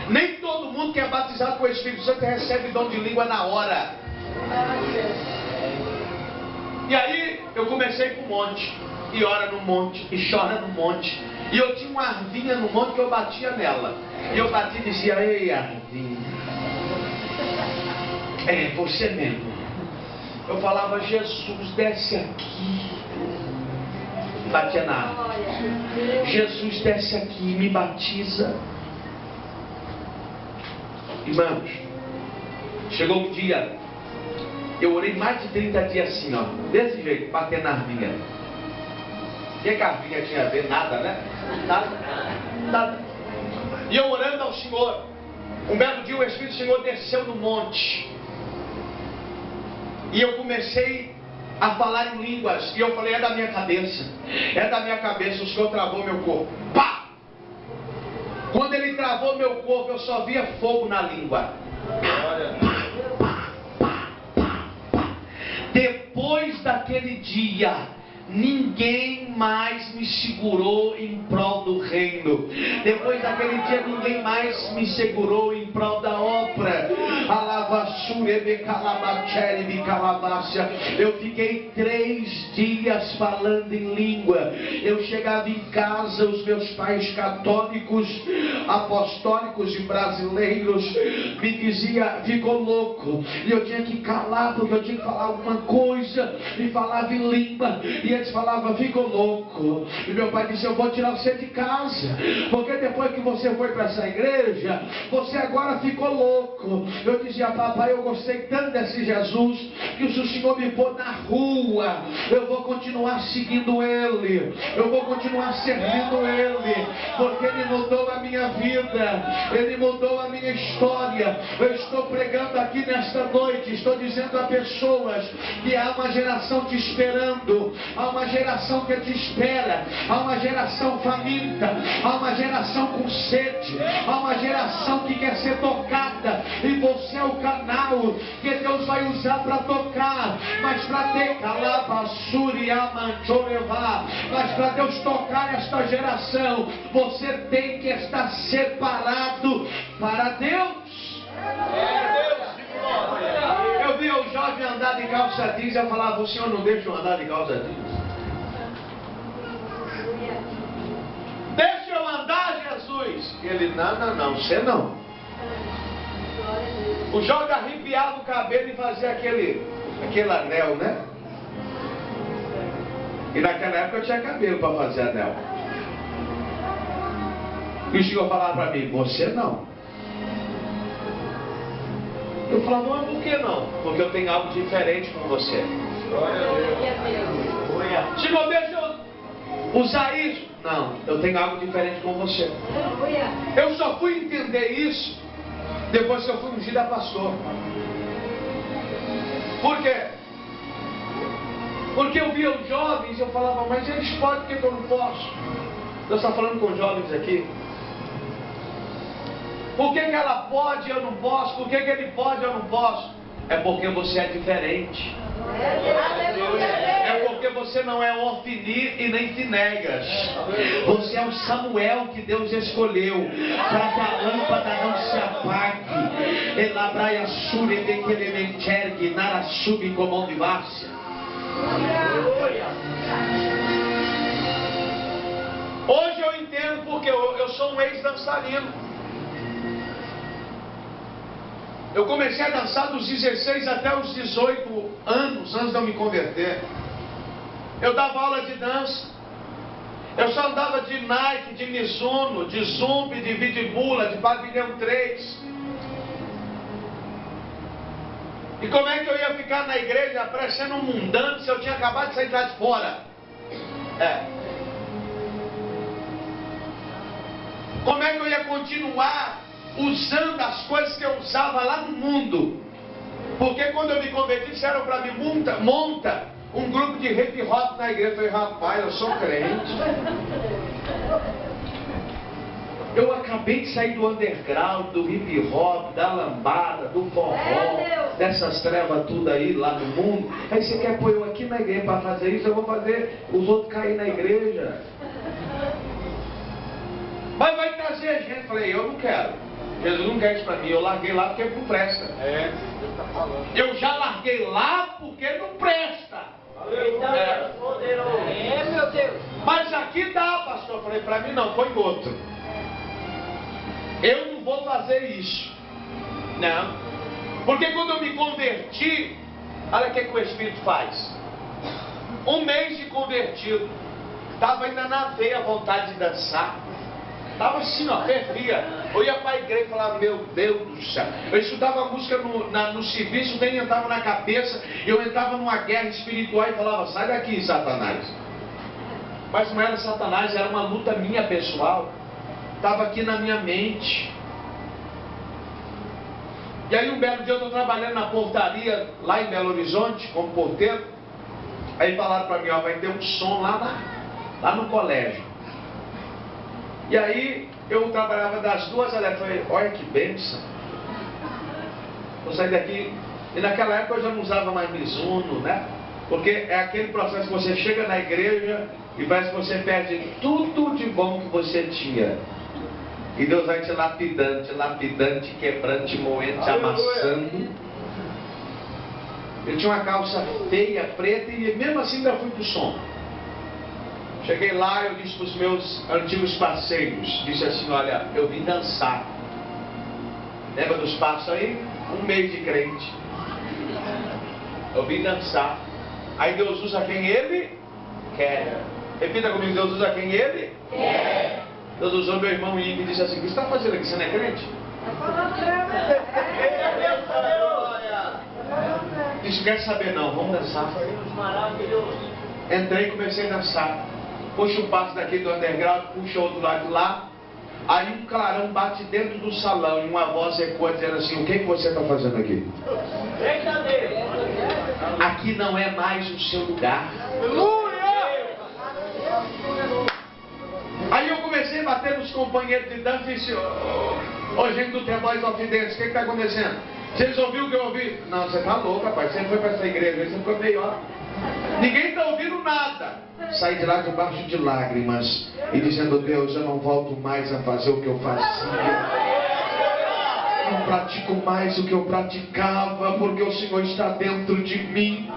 Nem todo mundo que é batizado com o Espírito Santo recebe dom de língua na hora. E aí eu comecei com o monte. E ora no monte, e chora no monte. E eu tinha uma arvinha no monte que eu batia nela. E eu batia e dizia, ei arvinha. É, você mesmo. Eu falava, Jesus, desce aqui. Batia na árvore. Jesus, desce aqui, me batiza. Irmãos, chegou um dia, eu orei mais de 30 dias assim, ó, desse jeito, batendo na arvinha. O que a arvinha tinha a ver? Nada, né? Nada. E eu orando ao Senhor. Um belo dia o Espírito do Senhor desceu no monte. E eu comecei a falar em línguas. E eu falei, é da minha cabeça. O Senhor travou meu corpo. Pá! Quando ele travou meu corpo, eu só via fogo na língua. Depois daquele dia, ninguém mais me segurou em prol do reino. Depois daquele dia, ninguém mais me segurou em prol da obra. Eu fiquei 3 dias falando em língua. Eu chegava em casa, os meus pais católicos, apostólicos e brasileiros me diziam, ficou louco. E eu tinha que calar, porque eu tinha que falar alguma coisa. E falava em língua. E eles falavam, ficou louco. E meu pai disse, eu vou tirar você de casa, porque depois que você foi para essa igreja, você agora ficou louco. Eu dizia, papai, eu gostei tanto desse Jesus, que se o Senhor me pôr na rua, eu vou continuar seguindo Ele, eu vou continuar servindo Ele, porque Ele mudou a minha vida, Ele mudou a minha história. Eu estou pregando aqui nesta noite, estou dizendo a pessoas que há uma geração te esperando, há uma geração que te espera, há uma geração faminta, há uma geração com sede, há uma geração que quer ser tocada, e você é o canal que Deus vai usar para tocar. Mas para ter mas para Deus tocar esta geração, você tem que estar separado para Deus. Eu vi o jovem andar de calça jeans, eu falava, o Senhor não deixa eu andar de calça jeans? Deixa eu andar, Jesus. E ele, não, você não. O jovem arrepiava o cabelo e fazia aquele anel, né? E naquela época eu tinha cabelo para fazer anel. E o Senhor falava para mim, você não. Eu falava, mas por que não? Porque eu tenho algo diferente com você. Senhor, deixa eu usar isso. Não, eu tenho algo diferente com você. Eu só fui entender isso depois que eu fui ungido a pastor. Por quê? Porque eu via os jovens e eu falava, mas eles podem, por que eu não posso? Deus está falando com jovens aqui. Por que ela pode e eu não posso? Por que ele pode e eu não posso? É porque você é diferente. É porque você não é Ofni e nem Finéias. Você é o Samuel que Deus escolheu para que a lâmpada não se apague. Elabraia sure de que ele me enxergue, nara sube como de várzea. Hoje eu entendo porque eu sou um ex-dançarino. Eu comecei a dançar dos 16 até os 18 anos, antes de eu me converter. Eu dava aula de dança. Eu só andava de Nike, de Mizuno, de Zumbi, de Vidibula, de Pavilhão 3. E como é que eu ia ficar na igreja parecendo um mundano se eu tinha acabado de sair lá de fora? Como é que eu ia continuar usando as coisas que eu usava lá no mundo? Porque quando eu me converti, disseram para mim, monta um grupo de hip hop na igreja. Eu falei, rapaz, eu sou crente. Eu acabei de sair do underground, do hip hop, da lambada, do forró, dessas trevas tudo aí lá no mundo. Aí você quer pôr eu aqui na igreja para fazer isso? Eu vou fazer os outros cair na igreja. Mas vai trazer gente. Eu falei, eu não quero. Jesus não quer isso para mim. Eu larguei lá porque não presta. Deus está falando. Eu já larguei lá porque não presta. Meu Deus. Mas aqui dá, pastor. Eu falei, para mim não, foi outro. Eu não vou fazer isso. Não. Porque quando eu me converti, olha o que o Espírito faz. Um mês de convertido. Estava ainda na veia a vontade de dançar. Estava assim, ó, fervia. Eu ia para a igreja e falava, meu Deus do céu. Eu estudava música no serviço, nem entrava na cabeça. Eu entrava numa guerra espiritual e falava, sai daqui, Satanás. Mas não era Satanás, era uma luta minha pessoal. Estava aqui na minha mente. E aí um belo dia eu estou trabalhando na portaria lá em Belo Horizonte, como porteiro. Aí falaram para mim, ó, vai ter um som lá no colégio. E aí eu trabalhava das 2 às 10. Falei, olha que bênção. Eu saí daqui. E naquela época eu já não usava mais Mizuno, né? Porque é aquele processo que você chega na igreja e parece que você perde tudo de bom que você tinha. E Deus vai te lapidando, te quebrando, te moendo, te amassando. Eu tinha uma calça feia, preta, e mesmo assim ainda fui pro som. Cheguei lá, eu disse para os meus antigos parceiros, disse assim, olha, eu vim dançar. Lembra dos passos aí? Um mês de crente. Eu vim dançar. Aí Deus usa quem Ele quer. Repita comigo, Deus usa quem Ele quer. Deus usou meu irmão Ingo e disse assim, o que você está fazendo aqui? Você não é crente? Disse, quer saber não, vamos dançar. Entrei e comecei a dançar. Puxa um passo daqui do underground, puxa outro lado de lá. Aí um clarão bate dentro do salão e uma voz ecoa dizendo assim, o que você está fazendo aqui? Aqui não é mais o seu lugar. Aí eu comecei a bater nos companheiros de dança e disse, ô gente do The Boys of Dance, o que está acontecendo? Vocês ouviram o que eu ouvi? Não, você está louco, rapaz, você foi para essa igreja, você ficou meio, ó. Ninguém está ouvindo nada. Saí de lá debaixo de lágrimas e dizendo, Deus, eu não volto mais a fazer o que eu fazia. Não pratico mais o que eu praticava, porque o Senhor está dentro de mim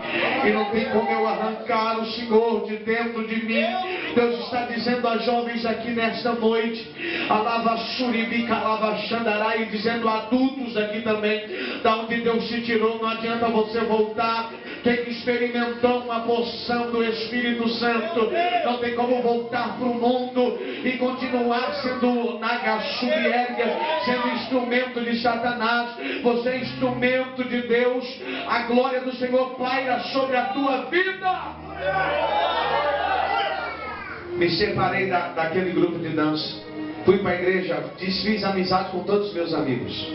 e não tem como eu arrancar o Senhor de dentro de mim. Deus está dizendo a jovens aqui nesta noite, alava suribica, alava xandarai, e dizendo a adultos aqui também, da onde Deus te tirou, não adianta você voltar. Quem experimentou uma porção do Espírito Santo não tem como voltar para o mundo e continuar sendo nagaxubiéria, sendo instrumento de Satanás. Você é instrumento de Deus. A glória do Senhor paira sobre a tua vida. Me separei daquele grupo de dança. Fui para a igreja, desfiz amizade com todos os meus amigos.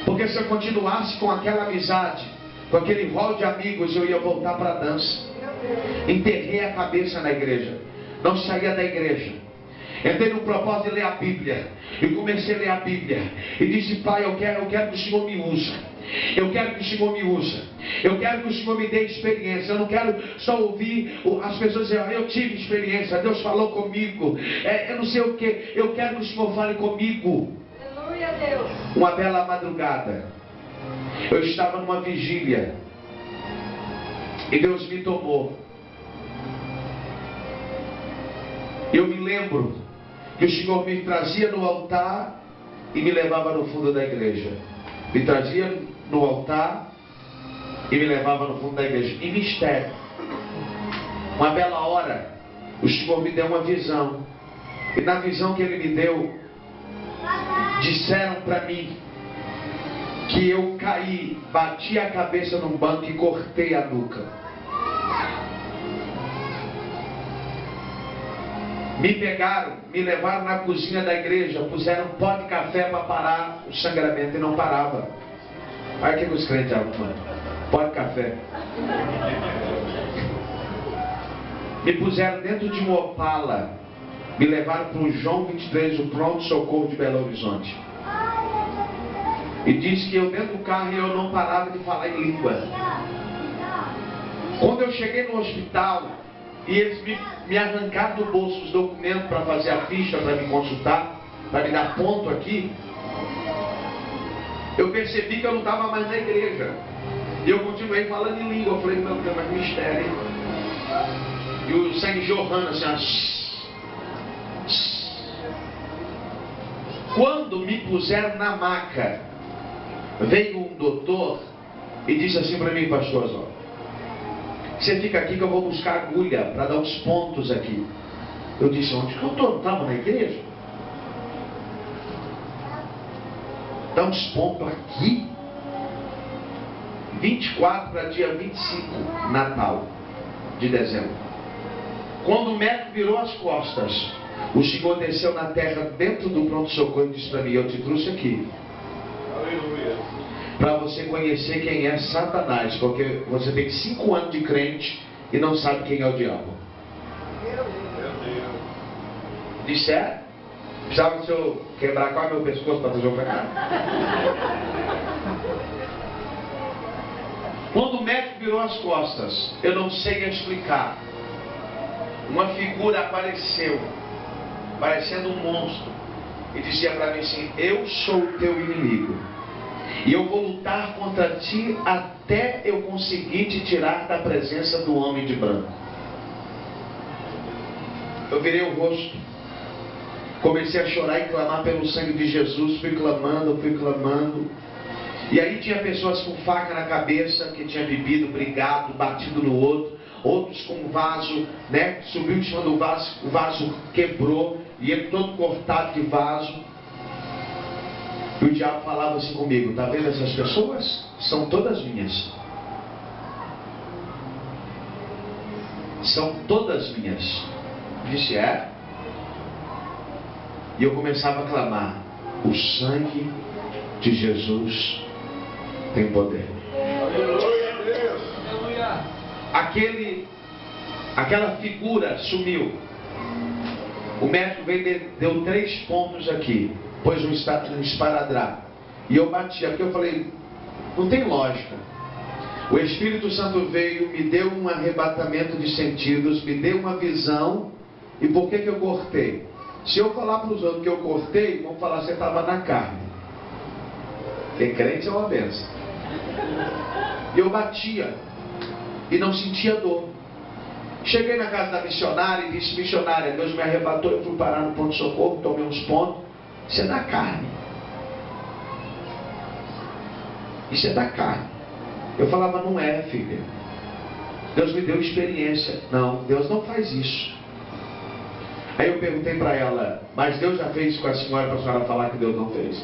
Porque se eu continuasse com aquela amizade, com aquele rol de amigos, eu ia voltar para a dança. Enterrei a cabeça na igreja. Não saía da igreja. Entrei no propósito de ler a Bíblia. E comecei a ler a Bíblia. E disse, pai, eu quero que o Senhor me use. Eu quero que o Senhor me use. Eu quero que o Senhor me dê experiência. Eu não quero só ouvir as pessoas dizer, eu tive experiência, Deus falou comigo. Eu não sei o que. Eu quero que o Senhor fale comigo. Aleluia, Deus. Uma bela madrugada, eu estava numa vigília e Deus me tomou. Eu me lembro que o Senhor me trazia no altar e me levava no fundo da igreja. Me trazia no altar e me levava no fundo da igreja. Em mistério. Uma bela hora, o Senhor me deu uma visão. E na visão que Ele me deu, disseram para mim que eu caí, bati a cabeça num banco e cortei a nuca. Me pegaram, me levaram na cozinha da igreja, puseram pó de café para parar o sangramento e não parava. Olha o que os crentes arrumam. Pó de café. Me puseram dentro de um Opala, me levaram para o João 23, o pronto-socorro de Belo Horizonte. E disse que eu dentro do carro eu não parava de falar em língua. Quando eu cheguei no hospital, e eles me arrancaram do bolso os documentos para fazer a ficha, para me consultar, para me dar ponto aqui, eu percebi que eu não estava mais na igreja. E eu continuei falando em língua. Eu falei, meu Deus, mas mistério, hein? E o sangue jorrando assim, quando me puseram na maca, veio um doutor e disse assim para mim, pastor Oswaldo, você fica aqui que eu vou buscar agulha para dar uns pontos aqui. Eu disse, onde que eu estou? Não estava na igreja? Dá uns pontos aqui. 24 para dia 25, Natal de dezembro. Quando o médico virou as costas, o Senhor desceu na terra dentro do pronto-socorro e disse para mim, eu te trouxe aqui. Aleluia. Para você conhecer quem é Satanás, porque você tem 5 anos de crente e não sabe quem é o diabo. Meu Deus. Disse, precisava que o senhor quebrar qual é o meu pescoço para fazer o pecado. Quando o médico virou as costas, eu não sei explicar, uma figura apareceu, parecendo um monstro, e dizia para mim assim, eu sou o teu inimigo. E eu vou lutar contra ti até eu conseguir te tirar da presença do homem de branco. Eu virei o rosto. Comecei a chorar e clamar pelo sangue de Jesus. Fui clamando. E aí tinha pessoas com faca na cabeça, que tinha bebido, brigado, batido no outro. Outros com um vaso, né? Subiu em cima do vaso, o vaso quebrou. E ele todo cortado de vaso. E o diabo falava assim comigo, tá vendo essas pessoas? São todas minhas. São todas minhas. Disse, é? E eu começava a clamar, o sangue de Jesus tem poder. Aquela figura sumiu. O médico veio e deu 3 pontos aqui. Pôs um esparadrapo. E eu batia, porque eu falei, não tem lógica. O Espírito Santo veio, me deu um arrebatamento de sentidos, me deu uma visão. E por que eu cortei? Se eu falar para os outros que eu cortei, vão falar que você estava na carne. Tem crente é uma benção. E eu batia. E não sentia dor. Cheguei na casa da missionária e disse, missionária, Deus me arrebatou, eu fui parar no pronto-socorro, tomei uns pontos. Isso é da carne. Isso é da carne. Eu falava, não é, filha. Deus me deu experiência. Não, Deus não faz isso. Aí eu perguntei para ela, mas Deus já fez isso com a senhora para a senhora falar que Deus não fez?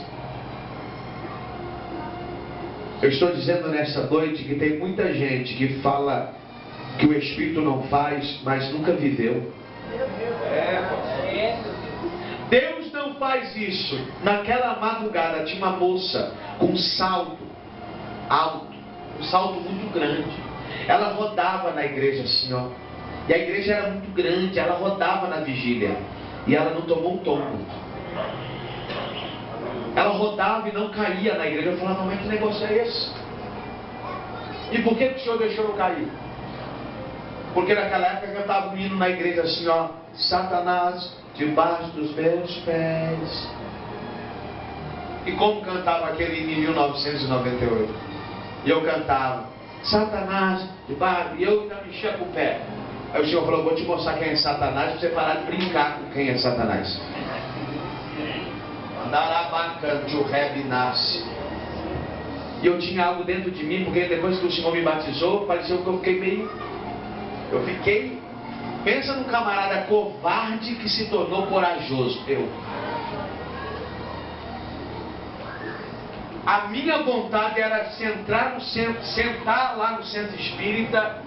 Eu estou dizendo nessa noite que tem muita gente que fala que o Espírito não faz, mas nunca viveu. Deus não faz isso. Naquela madrugada tinha uma moça com um salto alto, um salto muito grande. Ela rodava na igreja assim, ó. E a igreja era muito grande, ela rodava na vigília. E ela não tomou um tombo. Ela rodava e não caía na igreja. Eu falava, mas que negócio é esse? E por que o senhor deixou eu cair? Porque naquela época cantava um hino na igreja assim, ó: Satanás debaixo dos meus pés. E como cantava aquele hino em 1998? E eu cantava: Satanás debaixo. E eu ainda mexia com o pé. Aí o senhor falou: vou te mostrar quem é Satanás, pra você parar de brincar com quem é Satanás. Andarabacanto o rebe nasce. E eu tinha algo dentro de mim, porque depois que o senhor me batizou, pareceu que eu fiquei meio... Pensa num camarada covarde que se tornou corajoso. A minha vontade era sentar lá no centro espírita,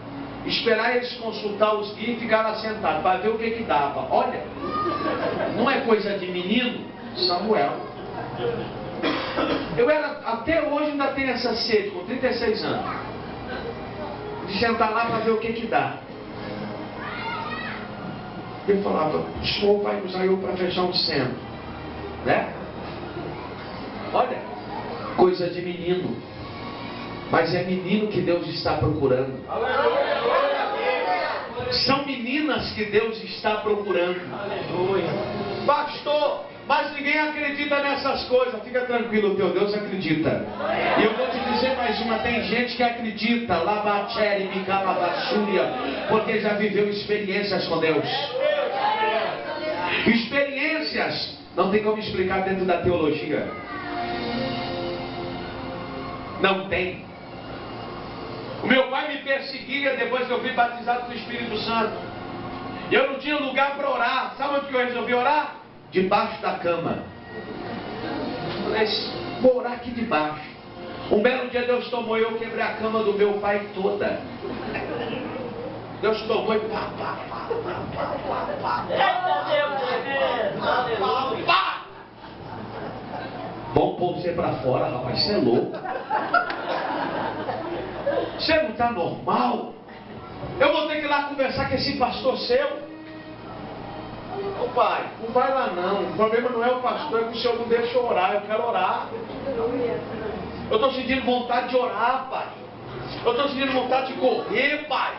esperar eles consultar os guias e ficar lá sentado, para ver o que dava. Olha, não é coisa de menino, Samuel. Eu era, até hoje ainda tenho essa sede, com 36 anos, de sentar lá para ver o que dá. Eu falava: o senhor vai usar eu para fechar um centro, né? Olha, coisa de menino. Mas é menino que Deus está procurando. São meninas que Deus está procurando. Pastor, mas ninguém acredita nessas coisas. Fica tranquilo, o teu Deus acredita. E eu vou te dizer mais uma: tem gente que acredita, Labachere, Micalabassúria, porque já viveu experiências com Deus. Experiências não tem como explicar dentro da teologia. Não tem. O meu pai me perseguia depois que eu fui batizado com o Espírito Santo. Eu não tinha lugar para orar. Sabe onde que eu resolvi orar? Debaixo da cama. Mas vou orar aqui debaixo. Um belo dia Deus tomou e eu quebrei a cama do meu pai toda. Deus tomou e pá. Vamos pôr você para fora, rapaz. Você é louco. Você não está normal? Eu vou ter que ir lá conversar com esse pastor seu. Ô pai, não vai lá não. O problema não é o pastor, é que o senhor não deixa eu orar. Eu quero orar. Eu estou sentindo vontade de orar, pai. Eu estou sentindo vontade de correr, pai.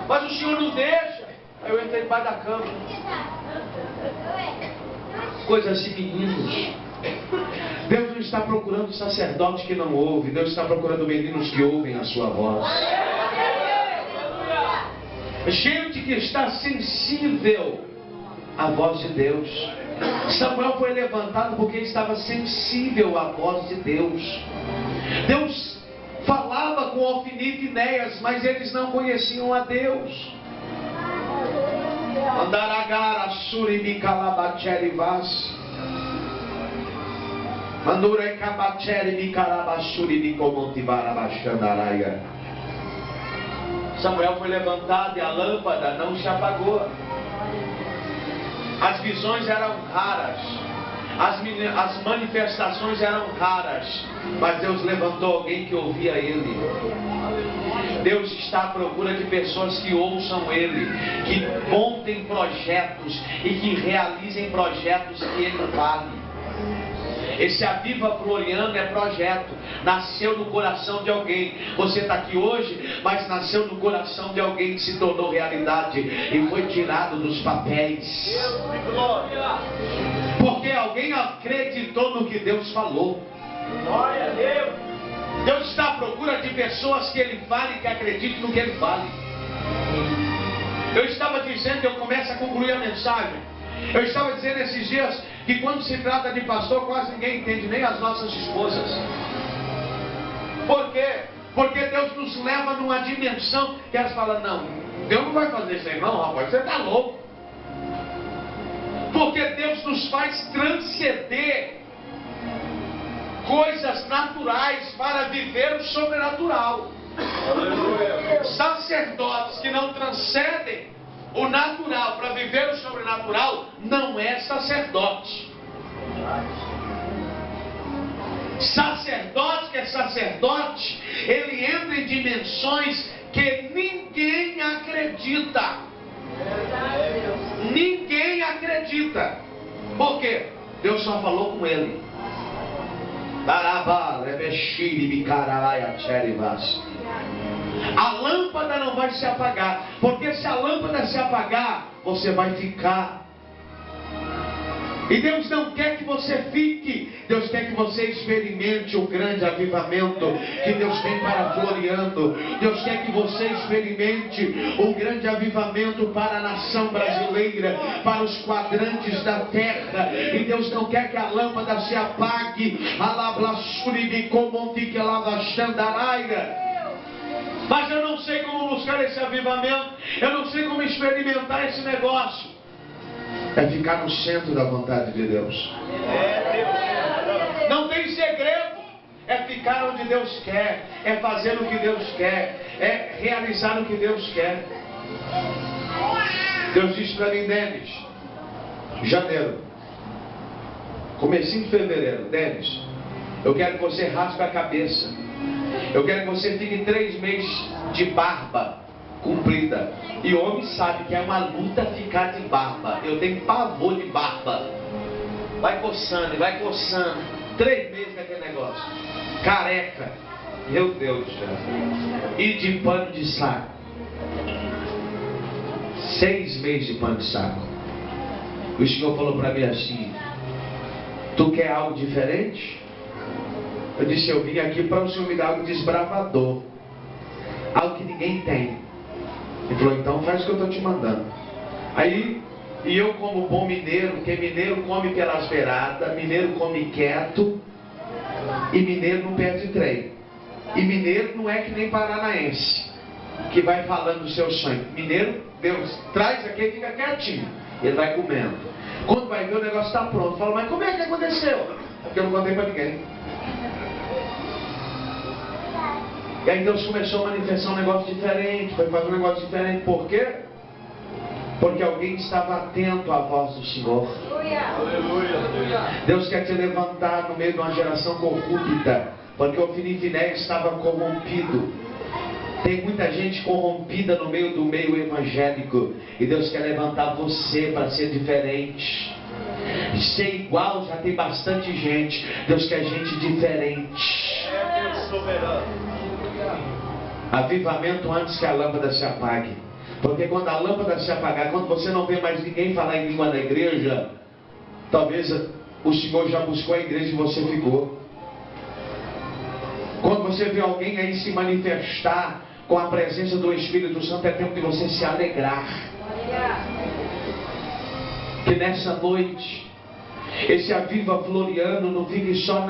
Mas o senhor não deixa. Aí eu entrei debaixo da cama. Coisas de meninos. Deus não está procurando sacerdotes que não ouvem. Deus está procurando meninos que ouvem a sua voz. Gente que está sensível à voz de Deus. Samuel foi levantado porque estava sensível à voz de Deus. Deus falava com Ofni e Finéias, mas eles não conheciam a Deus. Andaragara suribi calabachelivas. Mandura kabacheribi calabashuribi comontivarabachandaraia. Samuel foi levantado e a lâmpada não se apagou. As visões eram raras. As manifestações eram raras. Mas Deus levantou alguém que ouvia Ele. Deus está à procura de pessoas que ouçam Ele, que montem projetos e que realizem projetos que Ele fale. Esse Aviva Floriano é projeto. Nasceu no coração de alguém. Você está aqui hoje, mas nasceu no coração de alguém que se tornou realidade e foi tirado dos papéis. Porque alguém acreditou no que Deus falou. Glória a Deus. Deus está à procura de pessoas que Ele fale, que acreditem no que Ele fale. Eu estava dizendo, eu começo a concluir a mensagem. Eu estava dizendo esses dias que quando se trata de pastor, quase ninguém entende, nem as nossas esposas. Por quê? Porque Deus nos leva numa dimensão que elas falam: não, Deus não vai fazer isso aí não, rapaz, você está louco. Porque Deus nos faz transcender coisas naturais para viver o sobrenatural. Sacerdotes que não transcendem o natural para viver o sobrenatural não é sacerdote. Sacerdote que é sacerdote, ele entra em dimensões que ninguém acredita. Ninguém acredita. Por quê? Deus só falou com ele. A lâmpada não vai se apagar, porque se a lâmpada se apagar, você vai ficar. E Deus não quer que você fique, Deus quer que você experimente o grande avivamento que Deus tem para Floriano. Deus quer que você experimente o grande avivamento para a nação brasileira, para os quadrantes da terra. E Deus não quer que a lâmpada se apague. Mas eu não sei como buscar esse avivamento, eu não sei como experimentar esse negócio. É ficar no centro da vontade de Deus. Não tem segredo. É ficar onde Deus quer. É fazer o que Deus quer. É realizar o que Deus quer. Deus disse para mim, Denis, janeiro, comecinho de fevereiro, Denis, eu quero que você raspe a cabeça. Eu quero que você fique 3 meses de barba comprida. E homem sabe que é uma luta ficar de barba. Eu tenho pavor de barba. Vai coçando, vai coçando. 3 meses naquele negócio. Careca. Meu Deus do céu. E de pano de saco. 6 meses de pano de saco. O Senhor falou para mim assim: tu quer algo diferente? Eu disse, eu vim aqui para o Senhor me dar algo desbravador. Algo que ninguém tem. Ele falou, então faz o que eu estou te mandando. Aí, e eu como bom mineiro, porque mineiro come pelas beiradas, mineiro come quieto, e mineiro não perde trem. E mineiro não é que nem paranaense, que vai falando do seu sonho. Mineiro, Deus traz aqui e fica quietinho. Ele vai comendo. Quando vai ver, o negócio está pronto. Fala, mas como é que aconteceu? Porque eu não contei para ninguém. E aí Deus começou a manifestar um negócio diferente, foi fazer um negócio diferente. Por quê? Porque alguém estava atento à voz do Senhor. Deus quer te levantar no meio de uma geração corrupta, porque o Finifiné estava corrompido. Tem muita gente corrompida no meio do meio evangélico, e Deus quer levantar você para ser diferente. Ser igual já tem bastante gente. Deus quer gente diferente. É Deus soberano. Avivamento antes que a lâmpada se apague. Porque quando a lâmpada se apagar, quando você não vê mais ninguém falar em língua na igreja, talvez o Senhor já buscou a igreja e você ficou. Quando você vê alguém aí se manifestar com a presença do Espírito Santo, é tempo de você se alegrar. Que nessa noite esse Aviva Floriano não fique só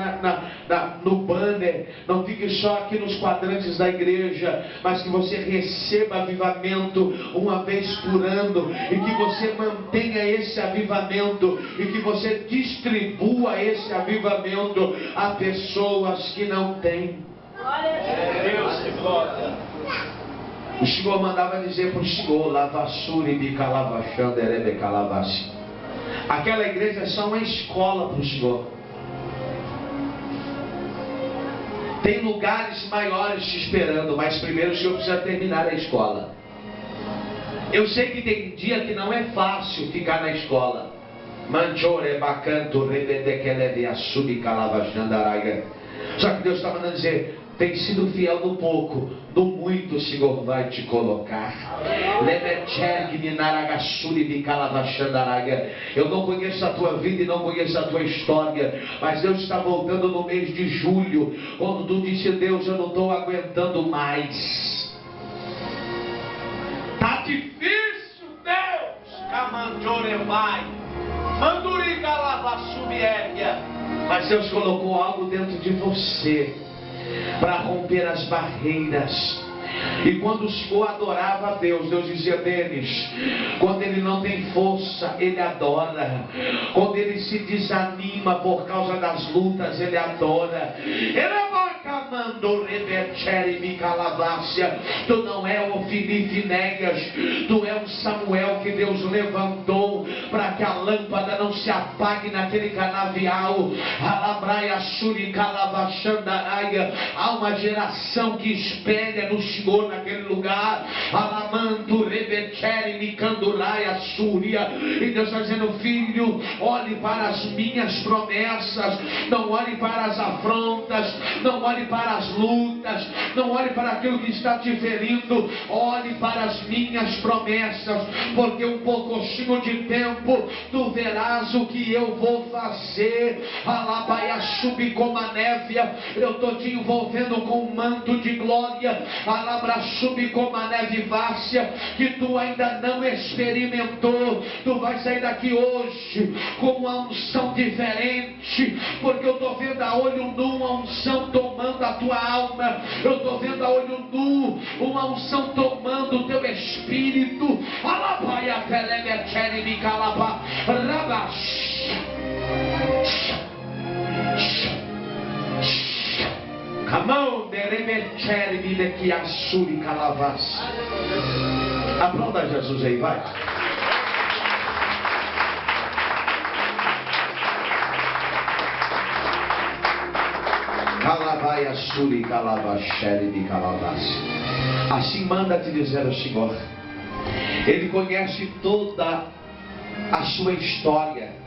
no banner, não fique só aqui nos quadrantes da igreja, mas que você receba avivamento uma vez por ano, e que você mantenha esse avivamento, e que você distribua esse avivamento a pessoas que não têm. Deus que glória. O Senhor mandava dizer para o Senhor, lavassuri bicalavachanderebe calavassi. Aquela igreja é só uma escola para o Senhor. Tem lugares maiores te esperando, mas primeiro o Senhor precisa terminar a escola. Eu sei que tem dia que não é fácil ficar na escola. Manchore bacanto rebedekeleve assumi calavachandaraga. Só que Deus está mandando dizer, tem sido fiel no pouco, no muito o Senhor vai te colocar. Eu não conheço a tua vida e não conheço a tua história, mas Deus está voltando no mês de julho, quando tu disse, Deus, eu não estou aguentando mais. Está difícil, Deus. Mas Deus colocou algo dentro de você para romper as barreiras. E quando o Senhor adorava a Deus, Deus dizia, Denis, quando ele não tem força, ele adora. Quando ele se desanima por causa das lutas, ele adora. Tu não é o Finifinéias, tu é o Samuel que Deus levantou para que a lâmpada não se apague naquele canavial. Há uma geração que espelha no Senhor naquele lugar. a Súria. E Deus está dizendo: filho, olhe para as minhas promessas, não olhe para as afrontas, não olhe para as lutas, não olhe para aquilo que está te ferindo, olhe para as minhas promessas, porque um pouquinho de tempo tu verás o que eu vou fazer. Alabaia, subi como a névia, eu estou te envolvendo com um manto de glória. Alabra, subi como a neve várzea, que tu ainda não experimentou. Tu vai sair daqui hoje com uma unção diferente, porque eu estou vendo a olho nu uma unção tomando a tua alma. Eu estou vendo a olho nu uma unção tomando o teu espírito. Alabaia, telemetene, me calaba, rabash. Camão de remetere, me de que assure calavas. Aplauda Jesus aí, vai. Calavaia, suri, calavachere, de calavas. Assim manda te dizer o Senhor. Ele conhece toda a sua história.